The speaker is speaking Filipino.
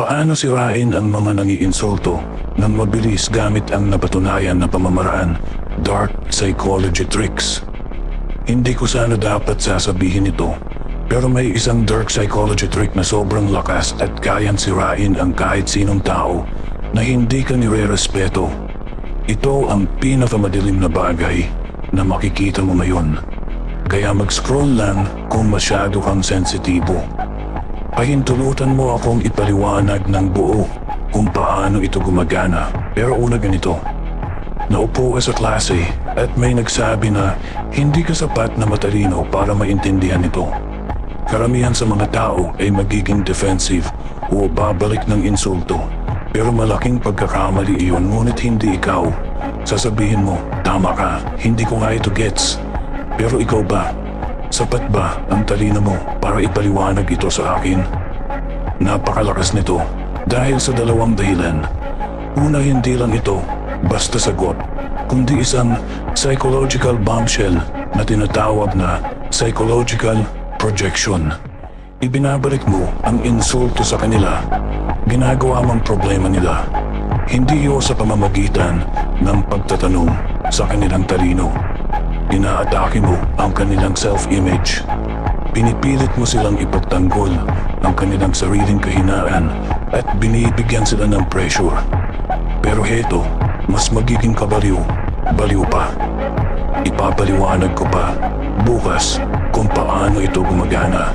Paano sirain ang mga nangiinsulto ng mabilis gamit ang napatunayan na pamamaraan, dark psychology tricks. Hindi ko sana dapat sasabihin ito, pero may isang dark psychology trick na sobrang lakas at kayang sirain ang kahit sinong tao na hindi ka nire-respeto. Ito ang pinakamadilim na bagay na makikita mo ngayon. Kaya mag-scroll lang kung masyado kang sensitibo. Pahintulutan mo akong ipaliwanag ng buo kung paano ito gumagana. Pero una ganito. Naupo ka sa klase at may nagsabi na hindi ka sapat na matalino para maintindihan ito. Karamihan sa mga tao ay magiging defensive o babalik ng insulto. Pero malaking pagkakamali iyon, ngunit hindi ikaw. Sasabihin mo, tama ka, hindi ko nga ito gets. Pero ikaw ba? Sapat ba ang talino mo para ipaliwanag ito sa akin? Napakalakas nito dahil sa dalawang dahilan. Una, hindi lang ito basta sagot, kundi isang psychological bombshell na tinatawag na psychological projection. Ibinabalik mo ang insulto sa kanila. Ginagawa mong problema nila. Hindi yun sa pamamagitan ng pagtatanong sa kanilang talino. Inaatake mo ang kanilang self-image. Pinipilit mo silang ipagtanggol ang kanilang sariling kahinaan at binibigyan sila ng pressure. Pero heto, mas magiging baliw pa. Ipapaliwanag ko pa bukas kung paano ito gumagana.